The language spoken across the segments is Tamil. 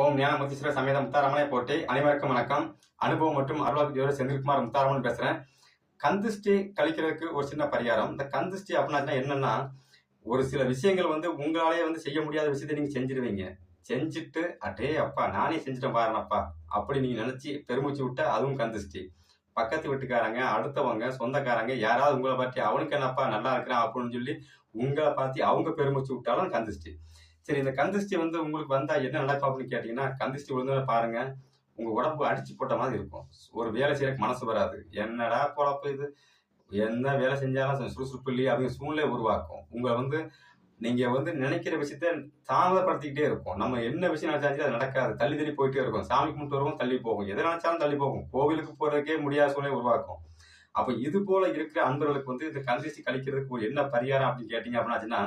ஓம் ஞானமுத்தீஸ்வர சமேத முத்தாரமனை போட்டி அனைவருக்கும் வணக்கம். அனுபவம் மற்றும் அருளாக்கு செந்தில்குமார் முத்தாரமன் பேசுறேன். கந்திஷ்டி கழிக்கிறதுக்கு ஒரு சின்ன பரிகாரம். இந்த கந்திஷ்டி அப்படின்னா என்னன்னா, ஒரு சில விஷயங்கள் உங்களாலே செய்ய முடியாத விஷயத்தை நீங்க செஞ்சிருவீங்க. செஞ்சுட்டு அடே அப்பா நானே செஞ்சுட்டேன் பாருனப்பா அப்படி நீங்க நினைச்சு பெருமூச்சு விட்டா அதுவும் கந்திஷ்டி. பக்கத்து வீட்டுக்காரங்க, அடுத்தவங்க, சொந்தக்காரங்க யாராவது உங்களை பற்றி அவனுக்கு என்னப்பா நல்லா இருக்கிறான் அப்படின்னு சொல்லி உங்களை பார்த்து அவங்க பெருமூச்சு விட்டாலும் கந்திஷ்டி. சரி, இந்த கந்திஷ்டி உங்களுக்கு வந்தா என்ன நடக்கும் அப்படின்னு கேட்டீங்கன்னா, கந்திஷ்டி விழுந்தோட பாருங்க, உங்க உடம்பு அடிச்சு போட்ட மாதிரி இருக்கும். ஒரு வேலை செய்யறதுக்கு மனசு வராது. என்னடா பொழப்பு இது, என்ன வேலை செஞ்சாலும் சுறுசுறுப்பு இல்லையே அப்படிங்கிற சூழ்நிலை உருவாக்கும். உங்களை நீங்க நினைக்கிற விஷயத்த தாமதப்படுத்திக்கிட்டே இருக்கும். நம்ம என்ன விஷயம் நினைச்சாலும் அது நடக்காது. தள்ளி தள்ளி போயிட்டே இருக்கும். சாமி கும்பிட்டு வருவோம், தள்ளி போகும். எதை நினைச்சாலும் தள்ளி போகும். கோவிலுக்கு போறதுக்கே முடியாத சூழ்நிலை உருவாக்கும். அப்ப இது போல இருக்கிற அன்பர்களுக்கு இந்த கந்திஷ்டி கழிக்கிறதுக்கு ஒரு என்ன பரிகாரம் அப்படின்னு கேட்டீங்க அப்படின்னாச்சுன்னா,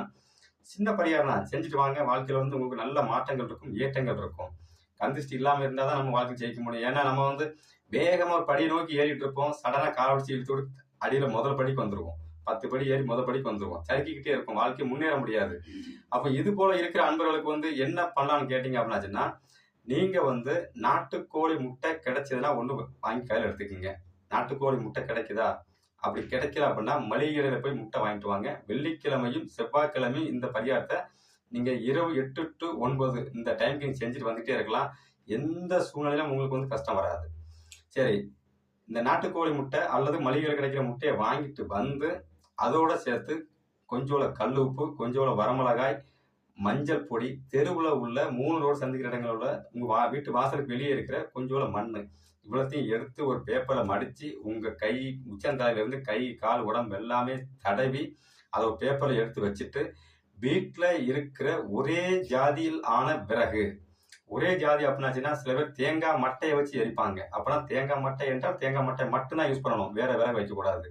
சின்ன பரிகாரம் தான். செஞ்சுட்டு வாங்க. வாழ்க்கையில உங்களுக்கு நல்ல மாற்றங்கள் இருக்கும், ஏற்றங்கள் இருக்கும். கந்திஷ்டி இல்லாம இருந்தா தான் நம்ம வாழ்க்கை ஜெயிக்க முடியும். ஏன்னா நம்ம வேகமா ஒரு படியை நோக்கி ஏறிட்டு இருப்போம். சடனா கால் வச்சு இழுத்து அடியில முதல் படிக்கு வந்துருவோம். 10 படி ஏறி முதல் படிக்கு வந்துருவோம். சறுக்கிக்கிட்டே இருக்கும். வாழ்க்கை முன்னேற முடியாது. அப்ப இது போல இருக்கிற அன்பர்களுக்கு என்ன பண்ணலாம்னு கேட்டீங்க அப்படின்னாச்சுன்னா, நீங்க நாட்டுக்கோழி முட்டை கிடைச்சதுன்னா ஒண்ணு வாங்கி கையில எடுத்துக்கோங்க. நாட்டுக்கோழி முட்டை கிடைக்குதா? அப்படி கிடைக்கல அப்படின்னா மளிகை கடையில போய் முட்டை வாங்கிட்டு வாங்க. வெள்ளிக்கிழமையும் செவ்வாய்க்கிழமையும் இந்த பரிகாரத்தை நீங்க இரவு 8 to 9 இந்த டைம்க்கு நீங்க செஞ்சுட்டு வந்துட்டே இருக்கலாம். எந்த சூழ்நிலையிலும் உங்களுக்கு கஷ்டம் வராது. சரி, இந்த நாட்டுக்கோழி முட்டை அல்லது மளிகையில் கிடைக்கிற முட்டையை வாங்கிட்டு வந்து அதோட சேர்த்து கொஞ்சோள கல் உப்பு, கொஞ்சோள வரமிளகாய், மஞ்சள் பொடி, தெருவுல உள்ள 3 ரோடு சந்திக்கிற இடங்களில் உள்ள உங்க வீட்டு வாசலுக்கு வெளியே இருக்கிற கொஞ்சோள மண்ணு இவ்வளத்தையும் எடுத்து ஒரு பேப்பர்ல மடிச்சு உங்க கை உச்சந்தலையிலிருந்து கை கால் உடம்பு எல்லாமே தடவி அதை ஒரு பேப்பர்ல எடுத்து வச்சுட்டு, வீட்டுல இருக்கிற ஒரே ஜாதியில் ஆன விறகு, ஒரே ஜாதி அப்படின்னாச்சுன்னா சில பேர் தேங்காய் மட்டையை வச்சு எரிப்பாங்க. அப்படின்னா தேங்காய் மட்டை என்றால் தேங்காய் மட்டை மட்டும்தான் யூஸ் பண்ணணும், வேற விறகு வைக்கக்கூடாது.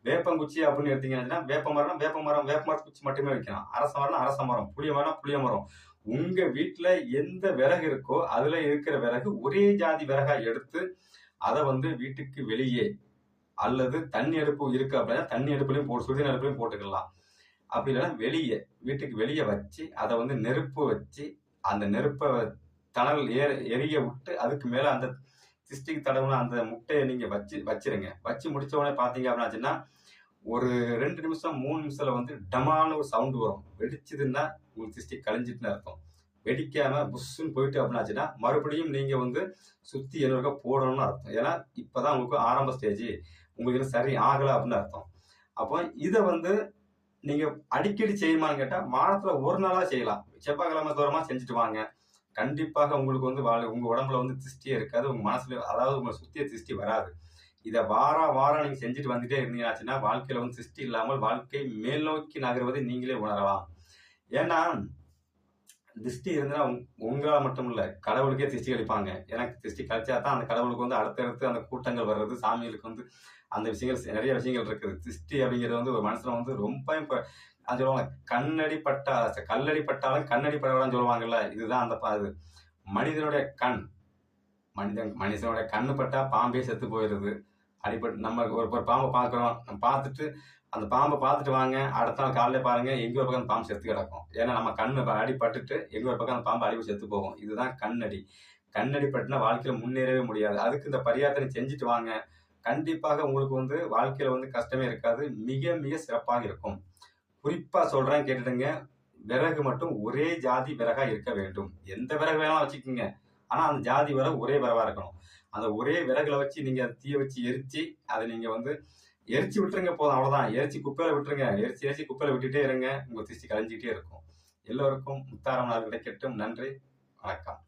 வேப்பங்குச்சி அப்படின்னு எடுத்தீங்கன்னா வேப்ப மரம் வேப்ப மரத்து குச்சி மட்டுமே வைக்கலாம். அரச மரம் அரச மரம், புளிய மரம் புளிய மரம். உங்க வீட்டுல எந்த விறகு இருக்கோ அதுல இருக்கிற விறகு ஒரே ஜாதி விறகா எடுத்து அதை வீட்டுக்கு வெளியே அல்லது தண்ணி அடுப்பு இருக்கு அப்படின்னா தண்ணி அடுப்புலையும் போட்டு சுடுதண்ணி அடுப்புலையும் போட்டுக்கலாம். அப்படி இல்லைன்னா வெளியே வீட்டுக்கு வெளியே வச்சு அதை நெருப்பு வச்சு அந்த நெருப்பை தணல் எரிய விட்டு அதுக்கு மேல அந்த திஷ்டிக்கு தடவுன அந்த முட்டையை நீங்க வச்சிருங்க. வச்சு முடிச்ச உடனே பாத்தீங்க அப்படின்னாச்சுன்னா ஒரு 2 நிமிஷம் 3 நிமிஷத்துல டமான ஒரு சவுண்டு வரும். வெடிச்சதுன்னா உங்களுக்கு திஷ்டி கழிஞ்சிட்டுன்னு அர்த்தம். வெடிக்காம புஷ்ஷுன்னு போயிட்டு அப்படின்னாச்சுன்னா மறுபடியும் நீங்க சுத்தி என்ன போடணும்னு அர்த்தம். ஏன்னா இப்பதான் உங்களுக்கு ஆரம்ப ஸ்டேஜ், உங்களுக்கு இன்னும் சரி ஆகலை அப்படின்னு அர்த்தம். அப்போ இதை நீங்க அடிக்கடி செய்யுமான்னு கேட்டா வாரத்துல ஒரு நாளா செய்யலாம். செவ்வாய்க்கிழமை தூரமா செஞ்சுட்டு வாங்க. கண்டிப்பாக உங்களுக்கு உங்க உடம்புல திஷ்டியே இருக்காது. உங்க மனசுல அதாவது உங்களை சுத்திய திஷ்டி வராது. இதை வாரம் நீங்க செஞ்சுட்டு வந்துட்டே இருந்தீங்கன்னாச்சுன்னா வாழ்க்கையில திஷ்டி இல்லாமல் வாழ்க்கை மேல் நோக்கி நகர்வதை நீங்களே உணரலாம். ஏன்னா திஷ்டி இருந்தா உங்களால் மட்டும் இல்ல, கடவுளுக்கே திஷ்டி கழிப்பாங்க. எனக்கு திஷ்டி கழிச்சா தான் அந்த கடவுளுக்கு அடுத்தடுத்து அந்த கூட்டங்கள் வர்றது, சாமிகளுக்கு அந்த விஷயங்கள் நிறைய விஷயங்கள் இருக்குது. திஷ்டி அப்படிங்கிறது ஒரு மனுஷன் ரொம்ப அது சொல்லுவாங்க, கண்ணடி பட்டா கல்லடி பட்டாலும் கண்ணடி படக்கூடாதுன்னு சொல்லுவாங்கல்ல. இதுதான் அந்த அது மனிதனுடைய கண். மனுஷனுடைய கண்ணு பட்டா பாம்பே செத்து போயிடுது. அடிப்பட்டு நம்ம ஒரு பாம்பை பார்க்குறோம், நம்ம பார்த்துட்டு அந்த பாம்பை பார்த்துட்டு வாங்க, அடுத்த நாள் காலையில பாருங்க எங்க ஒரு பக்கம் அந்த பாம்பு செத்து கிடக்கும். ஏன்னா நம்ம கண்ணு அடிபட்டுட்டு எங்க ஒரு பக்கம் அந்த பாம்பு அடிவு செத்து போகும். இதுதான் கண்ணடி. கண்ணடி பட்டுனா வாழ்க்கையில முன்னேறவே முடியாது. அதுக்கு இந்த பரிகாரத்தை செஞ்சுட்டு வாங்க. கண்டிப்பாக உங்களுக்கு வாழ்க்கையில கஷ்டமே இருக்காது. மிக மிக சிறப்பாக இருக்கும். குறிப்பா சொல்றேன் கேட்டுடுங்க, விறகு மட்டும் ஒரே ஜாதி விறகா இருக்க வேண்டும். எந்த விறகு வேணாலும் வச்சுக்கோங்க, ஆனா அந்த ஜாதி விறகு ஒரே விறகா இருக்கணும். அந்த ஒரே விறகுல வச்சு நீங்க தீய வச்சு எரிச்சு அதை நீங்க எரிச்சு விட்டுருங்க போதும், அவ்வளவுதான். எரிச்சு குப்பையில விட்டுருங்க. எரிச்சு குப்பையில விட்டுட்டே இருங்க. உங்க திஷ்டி கலைஞ்சிக்கிட்டே இருக்கும். எல்லோருக்கும் முத்தாரமனார் கிடைக்கட்டும். நன்றி, வணக்கம்.